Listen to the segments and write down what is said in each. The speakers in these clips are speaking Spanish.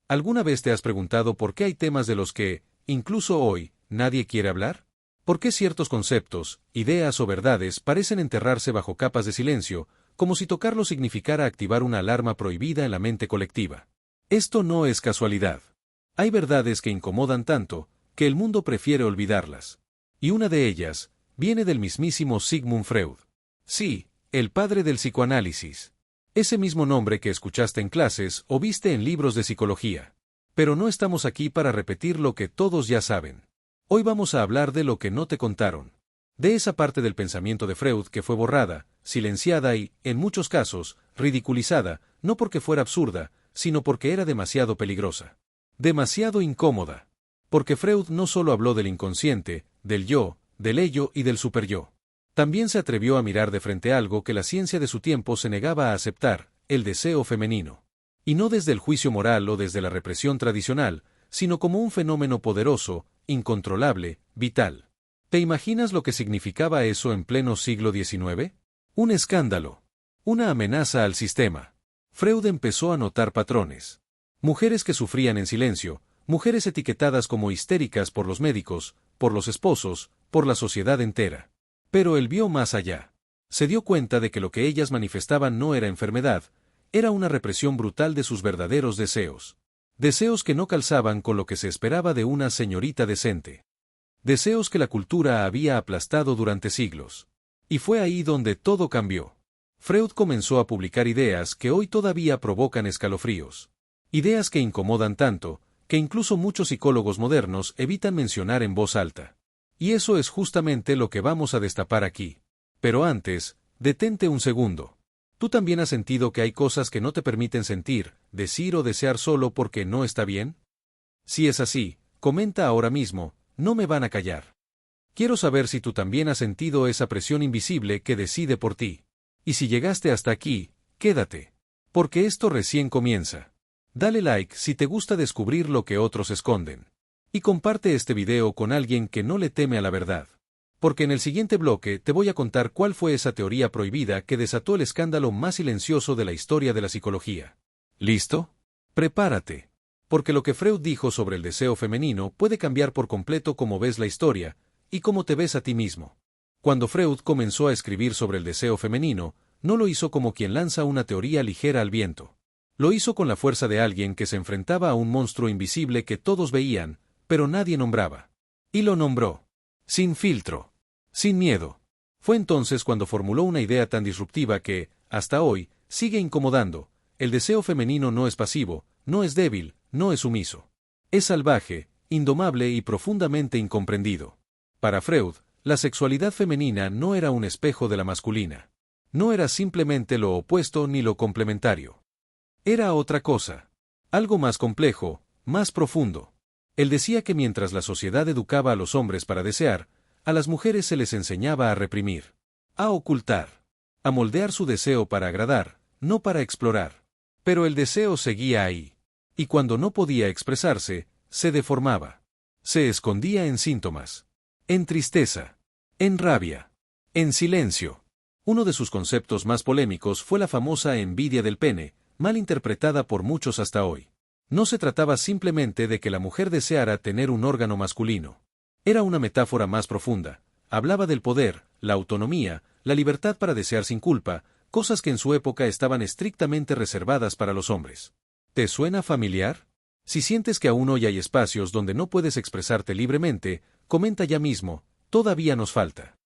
¿Alguna vez te has preguntado por qué hay temas de los que, incluso hoy, nadie quiere hablar? ¿Por qué ciertos conceptos, ideas o verdades parecen enterrarse bajo capas de silencio, como si tocarlos significara activar una alarma prohibida en la mente colectiva? Esto no es casualidad. Hay verdades que incomodan tanto, que el mundo prefiere olvidarlas. Y una de ellas, viene del mismísimo Sigmund Freud. Sí, el padre del psicoanálisis. Ese mismo nombre que escuchaste en clases o viste en libros de psicología. Pero no estamos aquí para repetir lo que todos ya saben. Hoy vamos a hablar de lo que no te contaron. De esa parte del pensamiento de Freud que fue borrada, silenciada y, en muchos casos, ridiculizada, no porque fuera absurda, sino porque era demasiado peligrosa. Demasiado incómoda. Porque Freud no solo habló del inconsciente, del yo, del ello y del superyo. También se atrevió a mirar de frente algo que la ciencia de su tiempo se negaba a aceptar, el deseo femenino. Y no desde el juicio moral o desde la represión tradicional, sino como un fenómeno poderoso, incontrolable, vital. ¿Te imaginas lo que significaba eso en pleno siglo XIX? Un escándalo. Una amenaza al sistema. Freud empezó a notar patrones. Mujeres que sufrían en silencio, mujeres etiquetadas como histéricas por los médicos, por los esposos, por la sociedad entera. Pero él vio más allá. Se dio cuenta de que lo que ellas manifestaban no era enfermedad, era una represión brutal de sus verdaderos deseos. Deseos que no calzaban con lo que se esperaba de una señorita decente. Deseos que la cultura había aplastado durante siglos. Y fue ahí donde todo cambió. Freud comenzó a publicar ideas que hoy todavía provocan escalofríos. Ideas que incomodan tanto, que incluso muchos psicólogos modernos evitan mencionar en voz alta. Y eso es justamente lo que vamos a destapar aquí. Pero antes, detente un segundo. ¿Tú también has sentido que hay cosas que no te permiten sentir, decir o desear solo porque no está bien? Si es así, comenta ahora mismo, no me van a callar. Quiero saber si tú también has sentido esa presión invisible que decide por ti. Y si llegaste hasta aquí, quédate. Porque esto recién comienza. Dale like si te gusta descubrir lo que otros esconden. Y comparte este video con alguien que no le teme a la verdad. Porque en el siguiente bloque te voy a contar cuál fue esa teoría prohibida que desató el escándalo más silencioso de la historia de la psicología. ¿Listo? Prepárate. Porque lo que Freud dijo sobre el deseo femenino puede cambiar por completo cómo ves la historia, y cómo te ves a ti mismo. Cuando Freud comenzó a escribir sobre el deseo femenino, no lo hizo como quien lanza una teoría ligera al viento. Lo hizo con la fuerza de alguien que se enfrentaba a un monstruo invisible que todos veían, pero nadie nombraba. Y lo nombró. Sin filtro. Sin miedo. Fue entonces cuando formuló una idea tan disruptiva que, hasta hoy, sigue incomodando. El deseo femenino no es pasivo, no es débil, no es sumiso. Es salvaje, indomable y profundamente incomprendido. Para Freud, la sexualidad femenina no era un espejo de la masculina. No era simplemente lo opuesto ni lo complementario. Era otra cosa. Algo más complejo, más profundo. Él decía que mientras la sociedad educaba a los hombres para desear, a las mujeres se les enseñaba a reprimir, a ocultar, a moldear su deseo para agradar, no para explorar. Pero el deseo seguía ahí. Y cuando no podía expresarse, se deformaba. Se escondía en síntomas. En tristeza. En rabia. En silencio. Uno de sus conceptos más polémicos fue la famosa envidia del pene, mal interpretada por muchos hasta hoy. No se trataba simplemente de que la mujer deseara tener un órgano masculino. Era una metáfora más profunda. Hablaba del poder, la autonomía, la libertad para desear sin culpa, cosas que en su época estaban estrictamente reservadas para los hombres. ¿Te suena familiar? Si sientes que aún hoy hay espacios donde no puedes expresarte libremente, comenta ya mismo, todavía nos falta.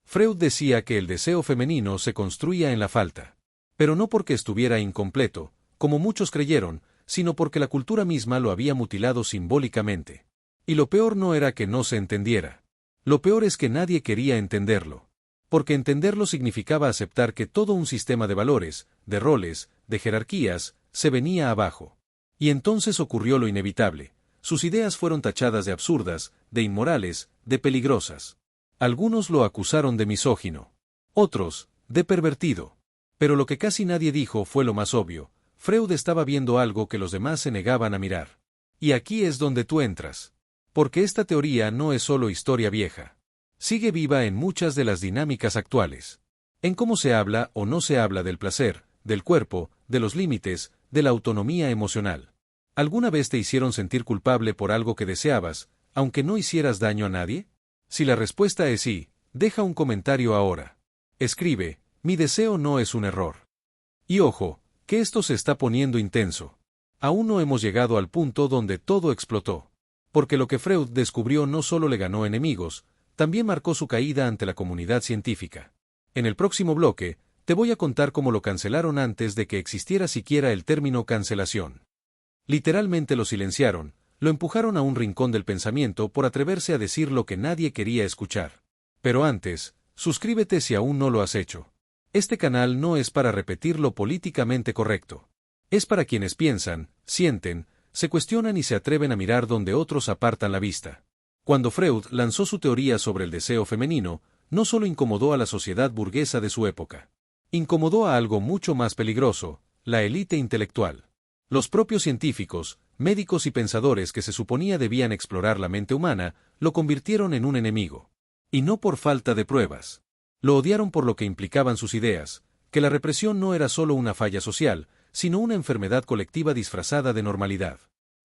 Freud decía que el deseo femenino se construía en la falta. Pero no porque estuviera incompleto, como muchos creyeron, sino porque la cultura misma lo había mutilado simbólicamente. Y lo peor no era que no se entendiera. Lo peor es que nadie quería entenderlo. Porque entenderlo significaba aceptar que todo un sistema de valores, de roles, de jerarquías, se venía abajo. Y entonces ocurrió lo inevitable. Sus ideas fueron tachadas de absurdas, de inmorales, de peligrosas. Algunos lo acusaron de misógino. Otros, de pervertido. Pero lo que casi nadie dijo fue lo más obvio. Freud estaba viendo algo que los demás se negaban a mirar. Y aquí es donde tú entras. Porque esta teoría no es solo historia vieja. Sigue viva en muchas de las dinámicas actuales. En cómo se habla o no se habla del placer, del cuerpo, de los límites, de la autonomía emocional. ¿Alguna vez te hicieron sentir culpable por algo que deseabas, aunque no hicieras daño a nadie? Si la respuesta es sí, deja un comentario ahora. Escribe, mi deseo no es un error. Y ojo, que esto se está poniendo intenso. Aún no hemos llegado al punto donde todo explotó. Porque lo que Freud descubrió no solo le ganó enemigos, también marcó su caída ante la comunidad científica. En el próximo bloque, te voy a contar cómo lo cancelaron antes de que existiera siquiera el término cancelación. Literalmente lo silenciaron, lo empujaron a un rincón del pensamiento por atreverse a decir lo que nadie quería escuchar. Pero antes, suscríbete si aún no lo has hecho. Este canal no es para repetir lo políticamente correcto. Es para quienes piensan, sienten, se cuestionan y se atreven a mirar donde otros apartan la vista. Cuando Freud lanzó su teoría sobre el deseo femenino, no solo incomodó a la sociedad burguesa de su época. Incomodó a algo mucho más peligroso, la élite intelectual. Los propios científicos, médicos y pensadores que se suponía debían explorar la mente humana, lo convirtieron en un enemigo. Y no por falta de pruebas. Lo odiaron por lo que implicaban sus ideas, que la represión no era solo una falla social, sino una enfermedad colectiva disfrazada de normalidad.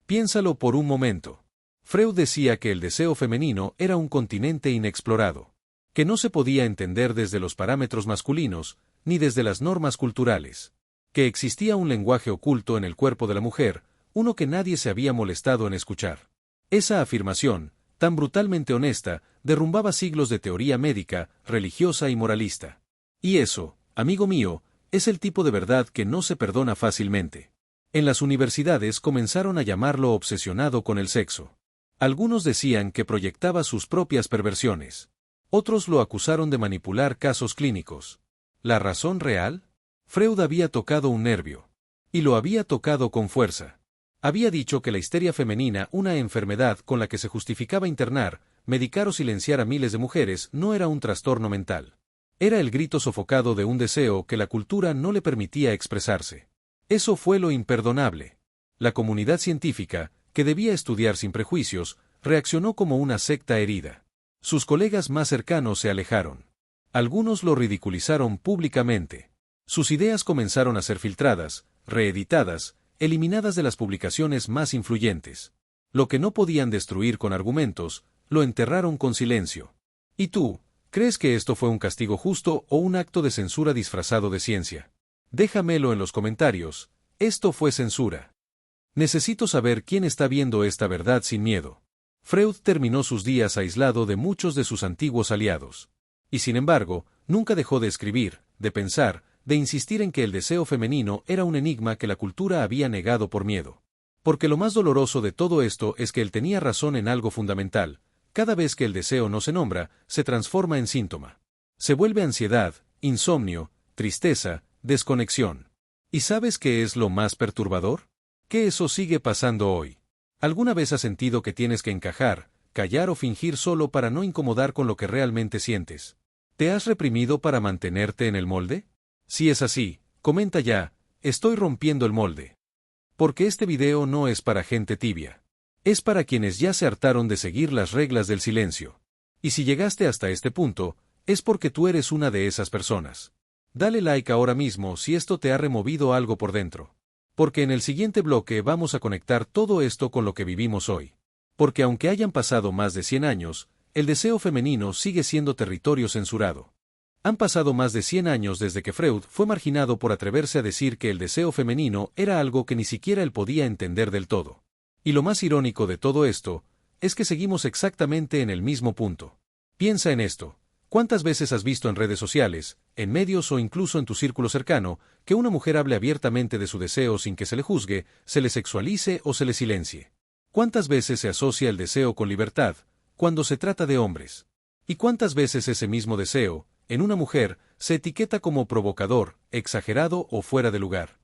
Piénsalo por un momento. Freud decía que el deseo femenino era un continente inexplorado, que no se podía entender desde los parámetros masculinos, ni desde las normas culturales, que existía un lenguaje oculto en el cuerpo de la mujer, uno que nadie se había molestado en escuchar. Esa afirmación, tan brutalmente honesta, derrumbaba siglos de teoría médica, religiosa y moralista. Y eso, amigo mío, es el tipo de verdad que no se perdona fácilmente. En las universidades comenzaron a llamarlo obsesionado con el sexo. Algunos decían que proyectaba sus propias perversiones. Otros lo acusaron de manipular casos clínicos. ¿La razón real? Freud había tocado un nervio. Y lo había tocado con fuerza. Había dicho que la histeria femenina, una enfermedad con la que se justificaba internar, medicar o silenciar a miles de mujeres, no era un trastorno mental. Era el grito sofocado de un deseo que la cultura no le permitía expresarse. Eso fue lo imperdonable. La comunidad científica, que debía estudiar sin prejuicios, reaccionó como una secta herida. Sus colegas más cercanos se alejaron. Algunos lo ridiculizaron públicamente. Sus ideas comenzaron a ser filtradas, reeditadas, eliminadas de las publicaciones más influyentes. Lo que no podían destruir con argumentos, lo enterraron con silencio. ¿Y tú, crees que esto fue un castigo justo o un acto de censura disfrazado de ciencia? Déjamelo en los comentarios. Esto fue censura. Necesito saber quién está viendo esta verdad sin miedo. Freud terminó sus días aislado de muchos de sus antiguos aliados. Y sin embargo, nunca dejó de escribir, de pensar, de insistir en que el deseo femenino era un enigma que la cultura había negado por miedo. Porque lo más doloroso de todo esto es que él tenía razón en algo fundamental: cada vez que el deseo no se nombra, se transforma en síntoma. Se vuelve ansiedad, insomnio, tristeza, desconexión. ¿Y sabes qué es lo más perturbador? Que eso sigue pasando hoy. ¿Alguna vez has sentido que tienes que encajar, callar o fingir solo para no incomodar con lo que realmente sientes? ¿Te has reprimido para mantenerte en el molde? Si es así, comenta ya, estoy rompiendo el molde. Porque este video no es para gente tibia. Es para quienes ya se hartaron de seguir las reglas del silencio. Y si llegaste hasta este punto, es porque tú eres una de esas personas. Dale like ahora mismo si esto te ha removido algo por dentro. Porque en el siguiente bloque vamos a conectar todo esto con lo que vivimos hoy. Porque aunque hayan pasado más de 100 años, el deseo femenino sigue siendo territorio censurado. Han pasado más de 100 años desde que Freud fue marginado por atreverse a decir que el deseo femenino era algo que ni siquiera él podía entender del todo. Y lo más irónico de todo esto, es que seguimos exactamente en el mismo punto. Piensa en esto. ¿Cuántas veces has visto en redes sociales, en medios o incluso en tu círculo cercano, que una mujer hable abiertamente de su deseo sin que se le juzgue, se le sexualice o se le silencie? ¿Cuántas veces se asocia el deseo con libertad, cuando se trata de hombres? ¿Y cuántas veces ese mismo deseo, en una mujer, se etiqueta como provocador, exagerado o fuera de lugar?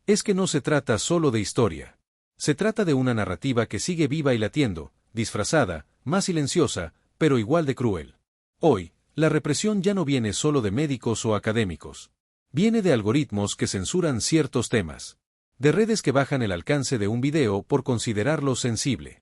Es que no se trata solo de historia. Se trata de una narrativa que sigue viva y latiendo, disfrazada, más silenciosa, pero igual de cruel. Hoy, la represión ya no viene solo de médicos o académicos. Viene de algoritmos que censuran ciertos temas. De redes que bajan el alcance de un video por considerarlo sensible.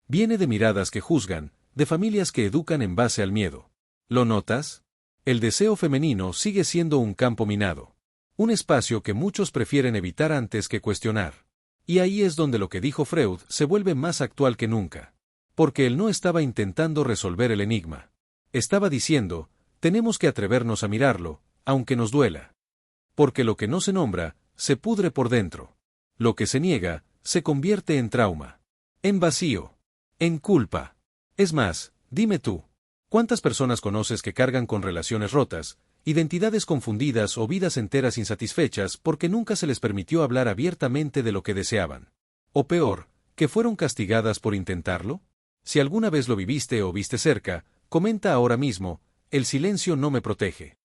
Viene de miradas que juzgan, de familias que educan en base al miedo. ¿Lo notas? El deseo femenino sigue siendo un campo minado. Un espacio que muchos prefieren evitar antes que cuestionar. Y ahí es donde lo que dijo Freud se vuelve más actual que nunca. Porque él no estaba intentando resolver el enigma. Estaba diciendo, tenemos que atrevernos a mirarlo, aunque nos duela. Porque lo que no se nombra, se pudre por dentro. Lo que se niega, se convierte en trauma. En vacío. En culpa. Es más, dime tú, ¿cuántas personas conoces que cargan con relaciones rotas, identidades confundidas o vidas enteras insatisfechas porque nunca se les permitió hablar abiertamente de lo que deseaban? O peor, que fueron castigadas por intentarlo? Si alguna vez lo viviste o viste cerca, comenta ahora mismo, el silencio no me protege.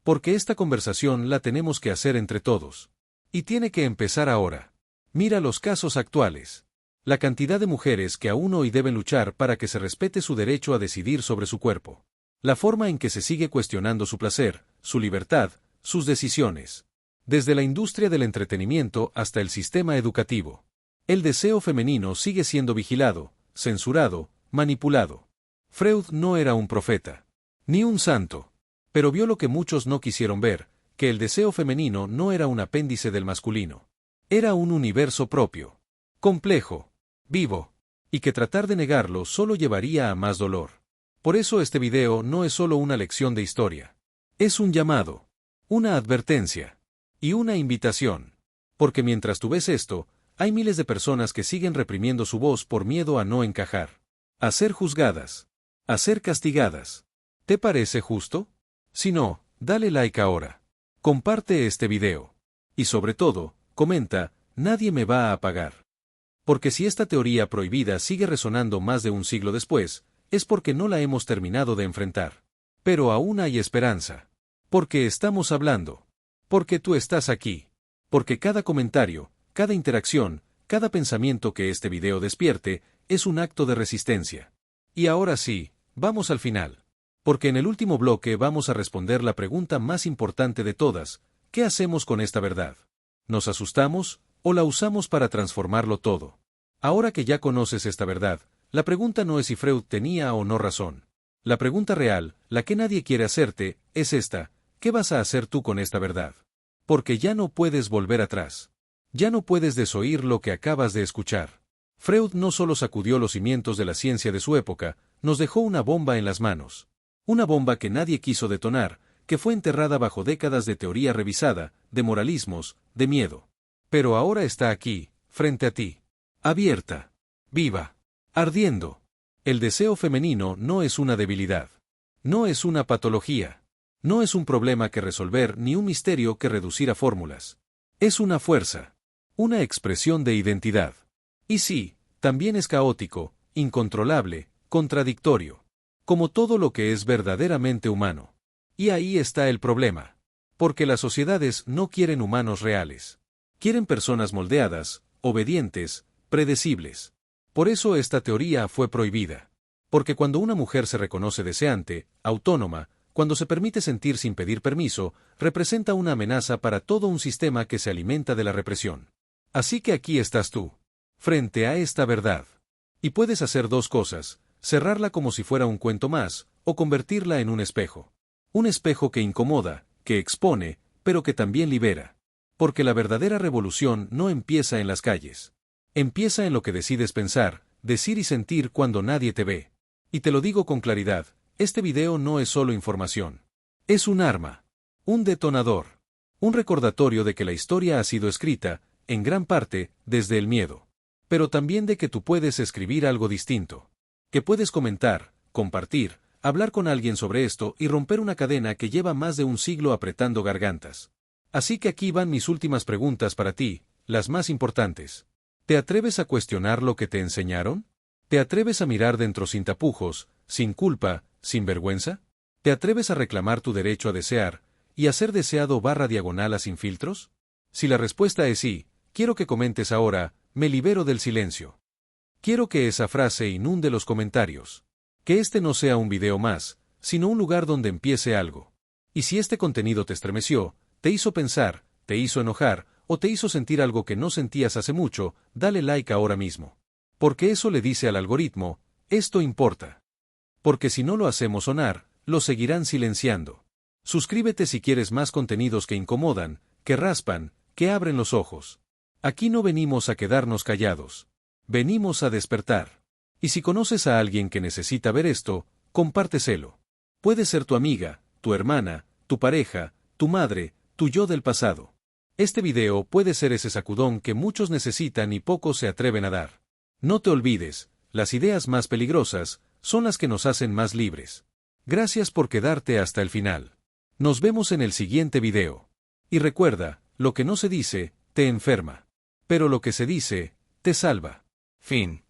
Porque esta conversación la tenemos que hacer entre todos. Y tiene que empezar ahora. Mira los casos actuales. La cantidad de mujeres que aún hoy deben luchar para que se respete su derecho a decidir sobre su cuerpo. La forma en que se sigue cuestionando su placer, su libertad, sus decisiones. Desde la industria del entretenimiento hasta el sistema educativo. El deseo femenino sigue siendo vigilado, censurado, manipulado. Freud no era un profeta, ni un santo, pero vio lo que muchos no quisieron ver, que el deseo femenino no era un apéndice del masculino. Era un universo propio, complejo, vivo, y que tratar de negarlo solo llevaría a más dolor. Por eso este video no es solo una lección de historia. Es un llamado, una advertencia, y una invitación. Porque mientras tú ves esto, hay miles de personas que siguen reprimiendo su voz por miedo a no encajar, a ser juzgadas, a ser castigadas. ¿Te parece justo? Si no, dale like ahora. Comparte este video. Y sobre todo, comenta, nadie me va a pagar. Porque si esta teoría prohibida sigue resonando más de un siglo después, es porque no la hemos terminado de enfrentar. Pero aún hay esperanza. Porque estamos hablando. Porque tú estás aquí. Porque cada comentario, cada interacción, cada pensamiento que este video despierte, es un acto de resistencia. Y ahora sí, vamos al final. Porque en el último bloque vamos a responder la pregunta más importante de todas, ¿qué hacemos con esta verdad? ¿Nos asustamos, o la usamos para transformarlo todo? Ahora que ya conoces esta verdad, la pregunta no es si Freud tenía o no razón. La pregunta real, la que nadie quiere hacerte, es esta, ¿qué vas a hacer tú con esta verdad? Porque ya no puedes volver atrás. Ya no puedes desoír lo que acabas de escuchar. Freud no solo sacudió los cimientos de la ciencia de su época, nos dejó una bomba en las manos. Una bomba que nadie quiso detonar, que fue enterrada bajo décadas de teoría revisada, de moralismos, de miedo. Pero ahora está aquí, frente a ti. Abierta. Viva. Ardiendo. El deseo femenino no es una debilidad. No es una patología. No es un problema que resolver ni un misterio que reducir a fórmulas. Es una fuerza. Una expresión de identidad. Y sí, también es caótico, incontrolable, contradictorio. Como todo lo que es verdaderamente humano. Y ahí está el problema. Porque las sociedades no quieren humanos reales. Quieren personas moldeadas, obedientes, predecibles. Por eso esta teoría fue prohibida. Porque cuando una mujer se reconoce deseante, autónoma, cuando se permite sentir sin pedir permiso, representa una amenaza para todo un sistema que se alimenta de la represión. Así que aquí estás tú, frente a esta verdad. Y puedes hacer dos cosas, cerrarla como si fuera un cuento más, o convertirla en un espejo. Un espejo que incomoda, que expone, pero que también libera. Porque la verdadera revolución no empieza en las calles. Empieza en lo que decides pensar, decir y sentir cuando nadie te ve. Y te lo digo con claridad, este video no es solo información. Es un arma. Un detonador. Un recordatorio de que la historia ha sido escrita, en gran parte, desde el miedo. Pero también de que tú puedes escribir algo distinto. Que puedes comentar, compartir, hablar con alguien sobre esto y romper una cadena que lleva más de un siglo apretando gargantas. Así que aquí van mis últimas preguntas para ti, las más importantes. ¿Te atreves a cuestionar lo que te enseñaron? ¿Te atreves a mirar dentro sin tapujos, sin culpa, sin vergüenza? ¿Te atreves a reclamar tu derecho a desear, y a ser deseado /diagonal sin filtros? Si la respuesta es sí, quiero que comentes ahora, me libero del silencio. Quiero que esa frase inunde los comentarios. Que este no sea un video más, sino un lugar donde empiece algo. Y si este contenido te estremeció, te hizo pensar, te hizo enojar, o te hizo sentir algo que no sentías hace mucho, dale like ahora mismo. Porque eso le dice al algoritmo, esto importa. Porque si no lo hacemos sonar, lo seguirán silenciando. Suscríbete si quieres más contenidos que incomodan, que raspan, que abren los ojos. Aquí no venimos a quedarnos callados. Venimos a despertar. Y si conoces a alguien que necesita ver esto, compárteselo. Puede ser tu amiga, tu hermana, tu pareja, tu madre, tu yo del pasado. Este video puede ser ese sacudón que muchos necesitan y pocos se atreven a dar. No te olvides, las ideas más peligrosas son las que nos hacen más libres. Gracias por quedarte hasta el final. Nos vemos en el siguiente video. Y recuerda, lo que no se dice, te enferma. Pero lo que se dice, te salva. Fin.